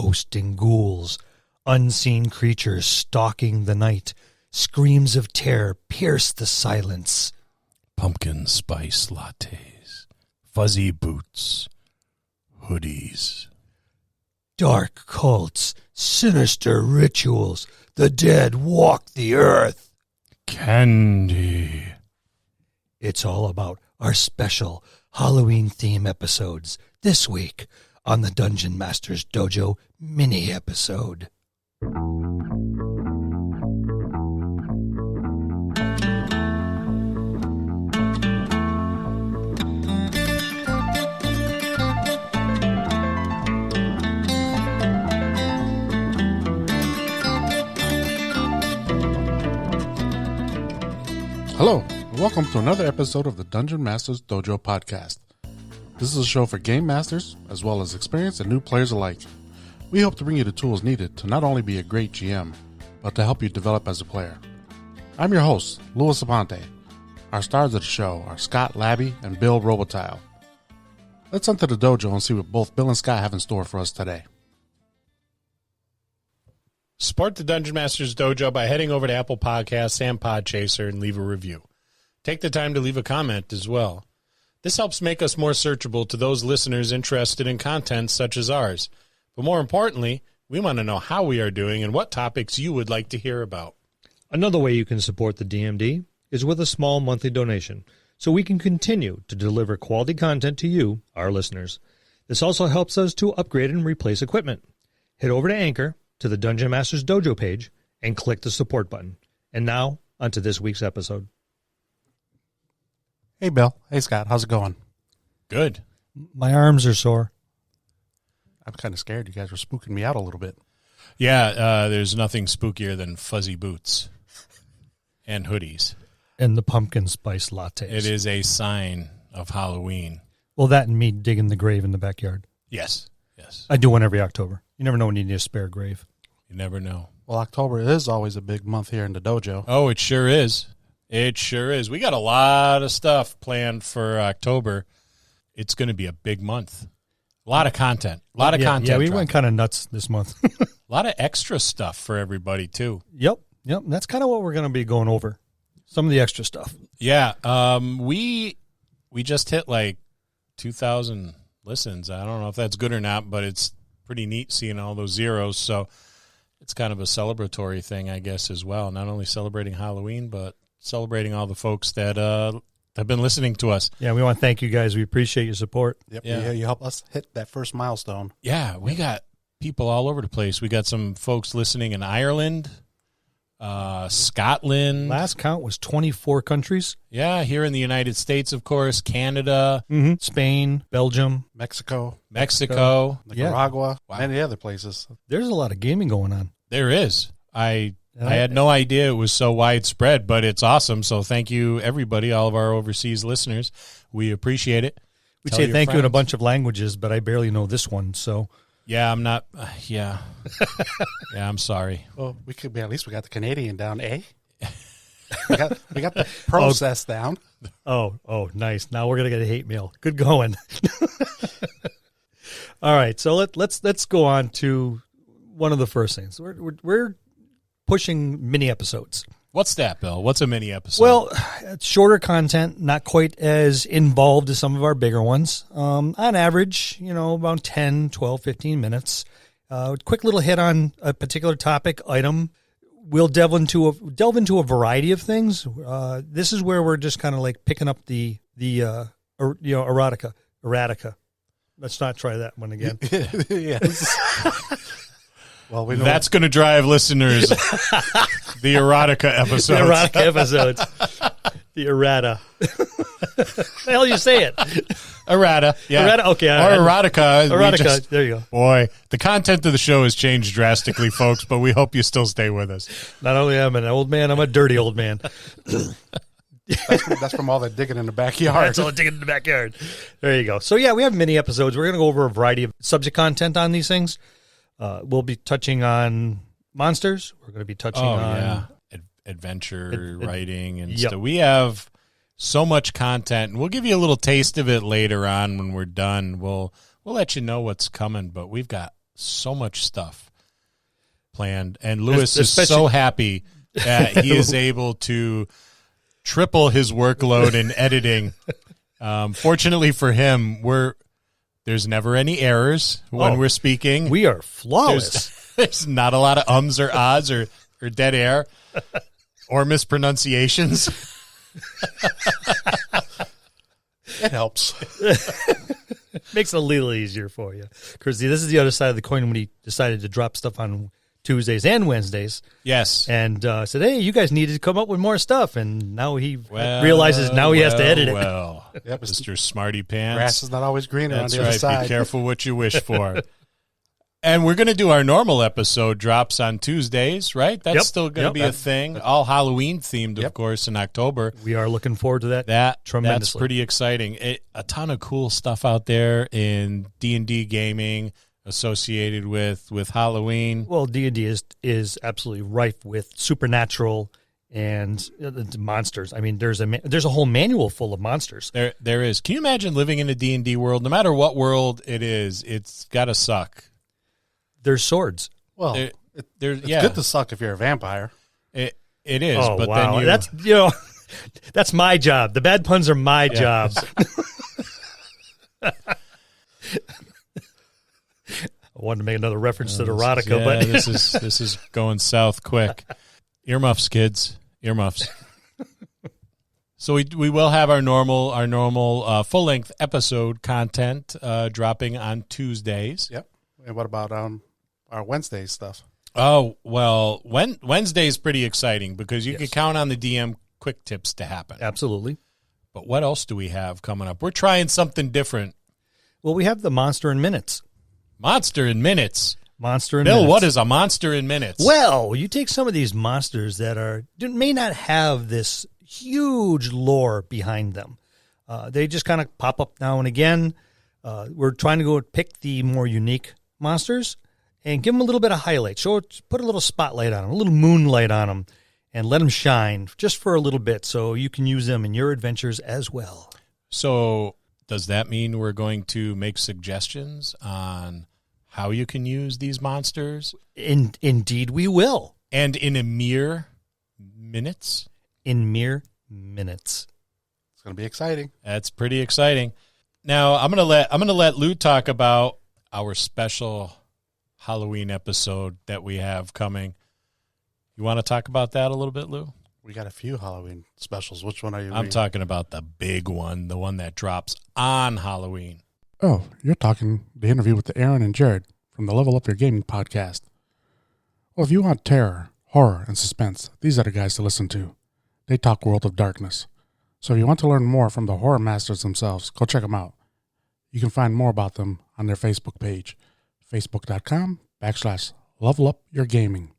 ghosts and ghouls, unseen creatures stalking the night. Screams of terror pierce the silence. Pumpkin spice lattes, fuzzy boots, hoodies. Dark cults, sinister rituals, the dead walk the earth. Candy. It's all about our special Halloween theme episodes this week on the Dungeon Masters Dojo mini episode. Hello, and welcome to another episode of the Dungeon Masters Dojo podcast. This is a show for game masters, as well as experienced and new players alike. We hope to bring you the tools needed to not only be a great GM, but to help you develop as a player. I'm your host, Louis Aponte. Our stars of the show are Scott Labby and Bill Robotile. Let's enter the dojo and see what both Bill and Scott have in store for us today. Support the Dungeon Masters Dojo by heading over to Apple Podcasts and Podchaser and leave a review. Take the time to leave a comment as well. This helps make us more searchable to those listeners interested in content such as ours. But more importantly, we want to know how we are doing and what topics you would like to hear about. Another way you can support the DMD is with a small monthly donation, so we can continue to deliver quality content to you, our listeners. This also helps us to upgrade and replace equipment. Head over to Anchor, to the Dungeon Masters Dojo page, and click the support button. And now, onto this week's episode. Hey Bill. Hey Scott. How's it going? Good. My arms are sore. I'm kind of scared. You guys were spooking me out a little bit. Yeah, there's nothing spookier than fuzzy boots and hoodies. And the pumpkin spice lattes. It is a sign of Halloween. Well, that and me digging the grave in the backyard. Yes, yes. I do one every October. You never know when you need a spare grave. You never know. Well, October is always a big month here in the dojo. Oh, it sure is. It sure is. We got a lot of stuff planned for October. It's going to be a big month. A lot of content. A lot of content. Yeah, we went kind of nuts this month. A lot of extra stuff for everybody, too. Yep. That's kind of what we're going to be going over. Some of the extra stuff. Yeah. We just hit like 2,000 listens. I don't know if that's good or not, but it's pretty neat seeing all those zeros. So it's kind of a celebratory thing, I guess, as well. Not only celebrating Halloween, but celebrating all the folks that have been listening to us. Yeah, we want to thank you guys. We appreciate your support. Yep. Yeah. You help us hit that first milestone. Yeah, we got people all over the place. We got some folks listening in Ireland, Scotland. Last count was 24 countries. Yeah, here in the United States, of course, Canada, Spain, Belgium, Mexico, Yeah. Nicaragua, Wow. many other places. There's a lot of gaming going on. There is. I had no idea it was so widespread, but it's awesome. So thank you, everybody, all of our overseas listeners. We appreciate it. We Tell say your thank you in a friends. bunch of languages, but I barely know this one. So Yeah, I'm not. Yeah. Yeah, I'm sorry. Well, at least we got the Canadian down, eh? we got the process down. Oh, nice. Now we're gonna get a hate mail. Good going. All right, so let's go on to one of the first things. We're pushing mini episodes. What's that, Bill? What's a mini episode? Well, it's shorter content, not quite as involved as some of our bigger ones. On average, about 10, 12, 15 minutes. Quick little hit on a particular topic, item. We'll delve into a variety of things. This is where we're just kind of like picking up the erotica. Let's not try that one again. Yes. Well, we know that's going to drive listeners the erotica episodes. The erotica episodes. The errata. The hell you say it? Errata. Yeah. Errata, okay. Or erotica. Erotica. There you go. Boy, the content of the show has changed drastically, folks, but we hope you still stay with us. Not only am I an old man, I'm a dirty old man. that's from all that digging in the backyard. That's all digging in the backyard. There you go. So, yeah, we have mini episodes. We're going to go over a variety of subject content on these things. We'll be touching on monsters. We're going to be touching on adventure writing and Yep. stuff. We have so much content, and we'll give you a little taste of it later on when we're done. We'll let you know what's coming, but we've got so much stuff planned, and Lewis is Especially- so happy that he is able to triple his workload in editing. Fortunately for him, there's never any errors when we're speaking. We are flawless. There's not a lot of ums or ahs or dead air or mispronunciations. It helps. Makes it a little easier for you. Because this is the other side of the coin when he decided to drop stuff on Tuesdays and Wednesdays. Yes. And said, hey, you guys needed to come up with more stuff. And now he realizes now he has to edit it. Well, Yep, Mr. Smarty Pants. Grass is not always greener on That's the other right. side. Be careful what you wish for. And we're going to do our normal episode drops on Tuesdays, right? That's Yep. still going to Yep. be a thing. All Halloween themed, of Yep. course, in October. We are looking forward to that. That's tremendously. pretty exciting. A ton of cool stuff out there in D&D gaming associated with Halloween. Well, D&D is absolutely rife with supernatural and the monsters. I mean, there's a whole manual full of monsters. There is. Can you imagine living in a D&D world? No matter what world it is, it's got to suck. There's swords. Well, It's it's good to suck if you're a vampire. It is, Oh, but wow. then That's that's my job. The bad puns are my job. I wanted to make another reference to erotica, but this is going south quick. Earmuffs, kids, earmuffs. So we will have our normal full length episode content dropping on Tuesdays. Yep. And what about our Wednesday stuff? Oh well, Wednesday is pretty exciting because you can count on the DM quick tips to happen. absolutely. But what else do we have coming up? We're trying something different. Well, we have the Monster in Minutes. Monster in Minutes. Monster in Bill, Minutes. what is a monster in minutes? Well, you take some of these monsters that may not have this huge lore behind them. They just kind of pop up now and again. We're trying to go pick the more unique monsters and give them a little bit of highlight. Put a little spotlight on them, a little moonlight on them, and let them shine just for a little bit so you can use them in your adventures as well. So does that mean we're going to make suggestions on how you can use these monsters? Indeed, we will. And in a mere minutes? In mere minutes. It's going to be exciting. That's pretty exciting. Now I'm gonna let Lou talk about our special Halloween episode that we have coming. You want to talk about that a little bit, Lou? We got a few Halloween specials. Which one are you? I'm talking about the big one, the one that drops on Halloween. Oh, you're talking the interview with Aaron and Jared from the Level Up Your Gaming podcast. Well, if you want terror, horror, and suspense, these are the guys to listen to. They talk World of Darkness. So if you want to learn more from the horror masters themselves, go check them out. You can find more about them on their Facebook page, facebook.com/Level Up Your Gaming.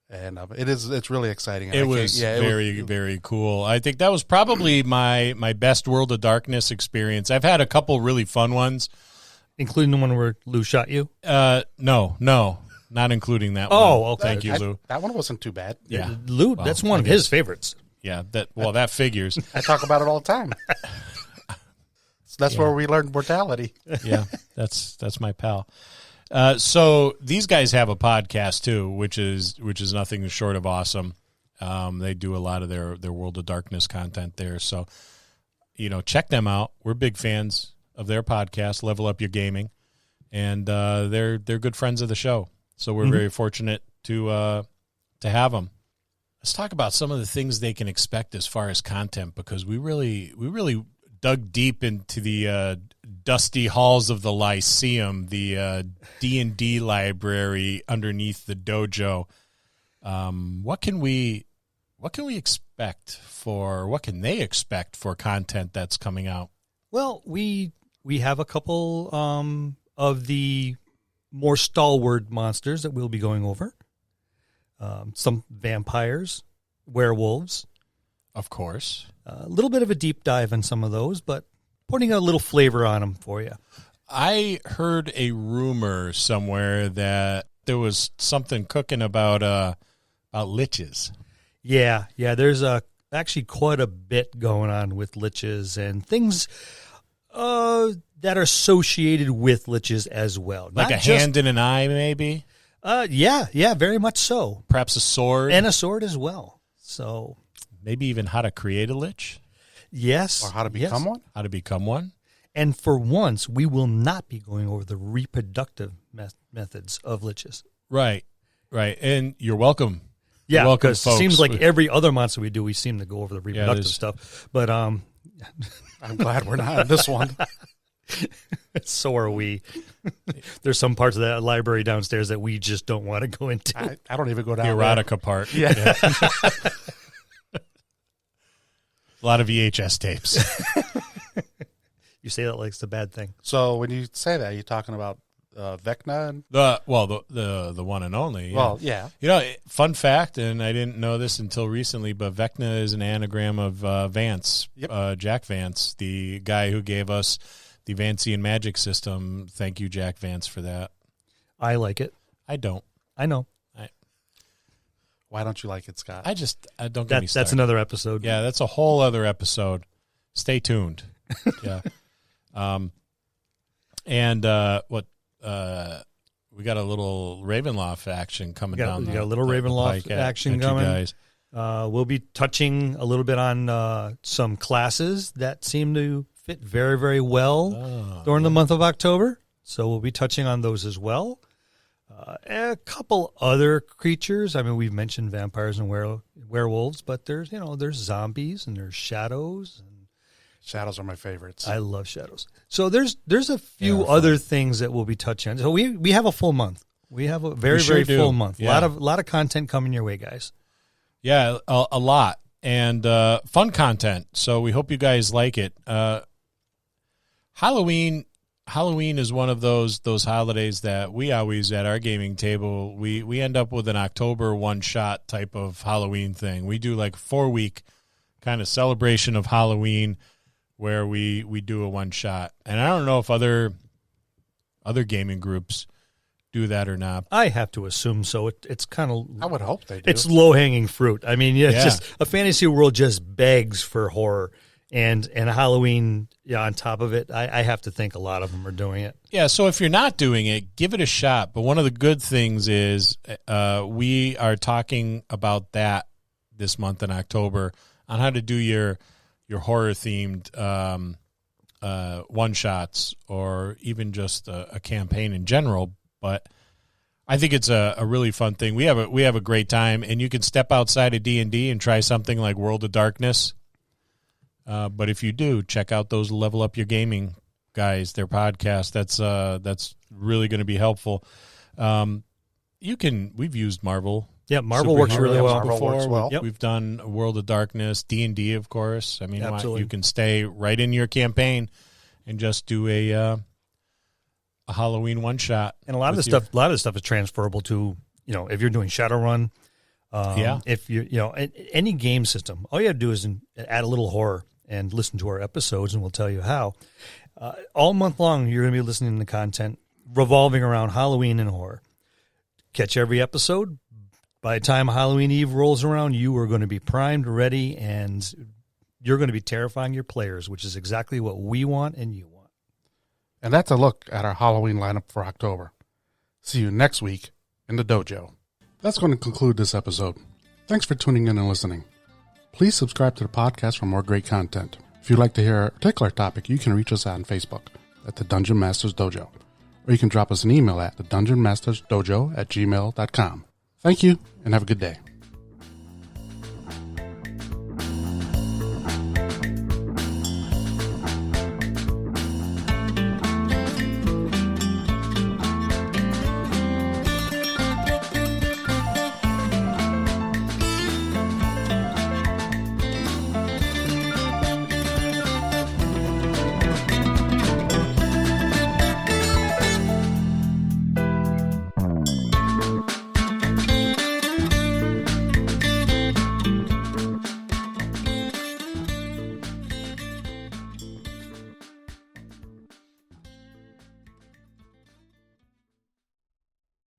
And it's really exciting. It was very cool. I think that was probably my best World of Darkness experience. I've had a couple really fun ones. Including the one where Lou shot you? No, not including that one. Oh, okay. Thank you, Lou. That one wasn't too bad. Yeah. Lou, Well, that's one I of guess. his favorites. Yeah, that figures. I talk about it all the time. That's where we learned mortality. Yeah, that's my pal. So these guys have a podcast too, which is nothing short of awesome. They do a lot of their World of Darkness content there. So, check them out. We're big fans of their podcast, Level Up Your Gaming, and they're good friends of the show. So we're very fortunate to have them. Let's talk about some of the things they can expect as far as content, because we really dug deep into the dusty halls of the Lyceum, the D&D library underneath the dojo. What can we expect for? What can they expect for content that's coming out? Well, we have a couple of the more stalwart monsters that we'll be going over. Some vampires, werewolves. Of course. A little bit of a deep dive on some of those, but putting a little flavor on them for you. I heard a rumor somewhere that there was something cooking about liches. Yeah. There's actually quite a bit going on with liches and things. that are associated with liches as well. Like Not a just- hand and an eye, maybe? Yeah, very much so. Perhaps a sword? And a sword as well. So, Maybe even how to create a lich? yes. Or how to become one? How to become one? And for once, we will not be going over the reproductive methods of liches. Right. And you're welcome. Yeah, You're welcome, because it folks. seems like every other monster we do, we seem to go over the reproductive there's- stuff. But I'm glad we're not in this one. so are we. There's some parts of that library downstairs that we just don't want to go into. I don't even go down The there. erotica part. Yeah. A lot of VHS tapes. You say that like it's a bad thing. So when you say that, you're talking about Vecna? And, The one and only. Yeah. Well, yeah. You know, fun fact, and I didn't know this until recently, but Vecna is an anagram of Vance, Yep. Jack Vance, the guy who gave us the Vancian magic system. Thank you, Jack Vance, for that. I like it. I don't. I know. Why don't you like it, Scott? I don't get me started. That's another episode. Yeah, that's a whole other episode. Stay tuned. Yeah. And we got a little Ravenloft action coming down. We got a little Ravenloft pike action at you coming. guys. We'll be touching a little bit on some classes that seem to fit very, very well during the month of October. So we'll be touching on those as well. A couple other creatures. I mean, we've mentioned vampires and werewolves, but there's zombies and there's shadows. And Shadows are my favorites. I love shadows. So there's a few other things that we'll be touching on. So we have a full month. We have a very, sure very do. full month. Yeah. A lot of content coming your way, guys. Yeah, a lot. And fun content. So we hope you guys like it. Halloween is one of those holidays that we always, at our gaming table, we end up with an October one-shot type of Halloween thing. We do like 4-week kind of celebration of Halloween where we do a one-shot. And I don't know if other gaming groups do that or not. I have to assume so. It's kind of I would hope they do. it's low hanging fruit. I mean, it's Yeah. just a fantasy world just begs for horror, and Halloween on top of it. I have to think a lot of them are doing it. Yeah, so if you're not doing it, give it a shot. But one of the good things is we are talking about that this month in October on how to do your horror-themed one-shots or even just a campaign in general. But I think it's a really fun thing. We have a great time, and you can step outside of D&D and try something like World of Darkness. But if you do, check out those Level Up Your Gaming guys, their podcast. That's really going to be helpful. We've used Marvel. Yeah, Marvel works superhero really well. Marvel before. works well. Yep. We've done World of Darkness, D&D, of course. I mean, Absolutely. you can stay right in your campaign and just do a Halloween one shot. And a lot of the stuff is transferable to, if you're doing Shadowrun. If any game system, all you have to do is add a little horror and listen to our episodes, and we'll tell you how. All month long, you're going to be listening to content revolving around Halloween and horror. Catch every episode. By the time Halloween Eve rolls around, you are going to be primed, ready, and you're going to be terrifying your players, which is exactly what we want and you want. And that's a look at our Halloween lineup for October. See you next week in the dojo. That's going to conclude this episode. Thanks for tuning in and listening. Please subscribe to the podcast for more great content. If you'd like to hear a particular topic, you can reach us on Facebook at the Dungeon Masters Dojo, or you can drop us an email at thedungeonmastersdojo@gmail.com. Thank you, and have a good day.